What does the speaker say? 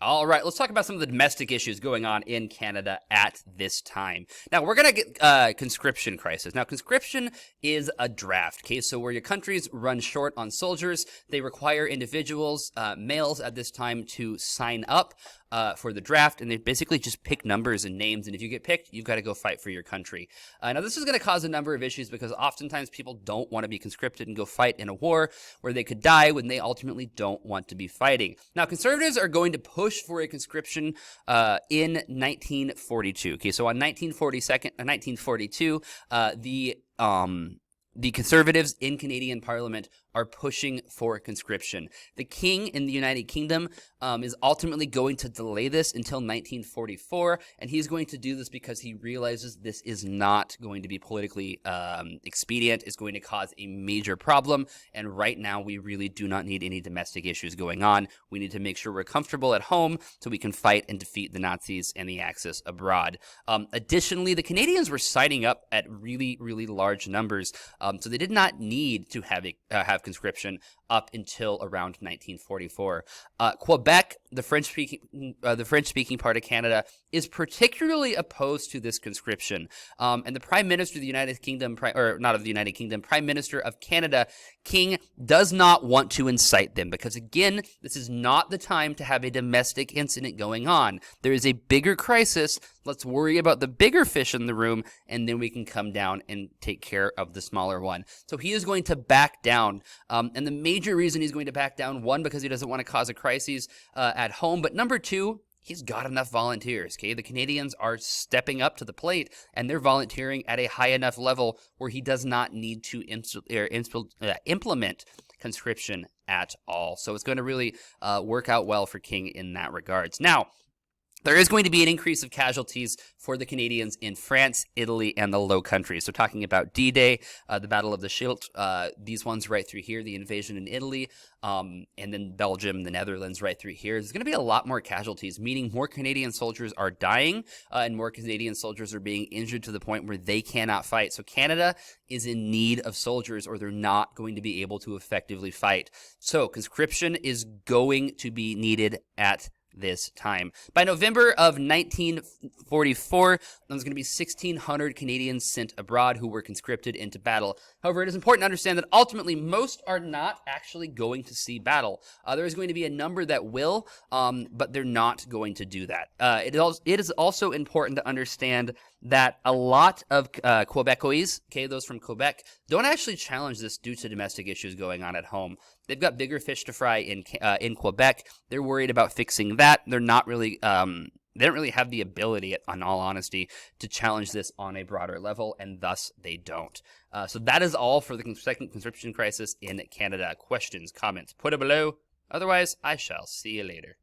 All right, let's talk about some of the domestic issues going on in Canada at this time. Now, we're going to get conscription crisis. Now, conscription is a draft, okay? So where your countries run short on soldiers, they require individuals, males at this time, to sign up for the draft, and they basically just pick numbers and names, and if you get picked, you've got to go fight for your country. Now, this is going to cause a number of issues because oftentimes people don't want to be conscripted and go fight in a war where they could die when they ultimately don't want to be fighting. Now, conservatives are going to push for a conscription in 1942. Okay, so on 1942, the conservatives in Canadian Parliament are pushing for conscription. The King in the United Kingdom is ultimately going to delay this until 1944, and he's going to do this because he realizes this is not going to be politically expedient. It's going to cause a major problem, and right now we really do not need any domestic issues going on. We need to make sure we're comfortable at home so we can fight and defeat the Nazis and the Axis abroad. Additionally, the Canadians were signing up at really, really large numbers, so they did not need to have conscription up until around 1944. Quebec, the French-speaking part of Canada, is particularly opposed to this conscription. And the Prime Minister of the United Kingdom, Prime Minister of Canada, King, does not want to incite them because, again, this is not the time to have a domestic incident going on. There is a bigger crisis. Let's worry about the bigger fish in the room, and then we can come down and take care of the smaller one. So he is going to back down. And the major reason he's going to back down, one, because he doesn't want to cause a crisis at home, but number two, he's got enough volunteers, okay? The Canadians are stepping up to the plate, and they're volunteering at a high enough level where he does not need to implement conscription at all. So it's going to really work out well for King in that regards. Now, there is going to be an increase of casualties for the Canadians in France, Italy, and the Low Countries. So talking about D-Day, the Battle of the Scheldt, these ones right through here, the invasion in Italy, and then Belgium, the Netherlands right through here. There's going to be a lot more casualties, meaning more Canadian soldiers are dying, and more Canadian soldiers are being injured to the point where they cannot fight. So Canada is in need of soldiers, or they're not going to be able to effectively fight. So conscription is going to be needed at this time. By November of 1944, there's going to be 1,600 Canadians sent abroad who were conscripted into battle. However, it is important to understand that ultimately most are not actually going to see battle. There is going to be a number that will, but they're not going to do that. It is also important to understand that a lot of Quebecois, okay, those from Quebec, don't actually challenge this due to domestic issues going on at home. They've got bigger fish to fry in Quebec. They're worried about fixing that. They're not really they don't really have the ability, in all honesty, to challenge this on a broader level, and thus they don't. So that is all for the second conscription crisis in Canada. Questions, comments, put it below. Otherwise, I shall see you later.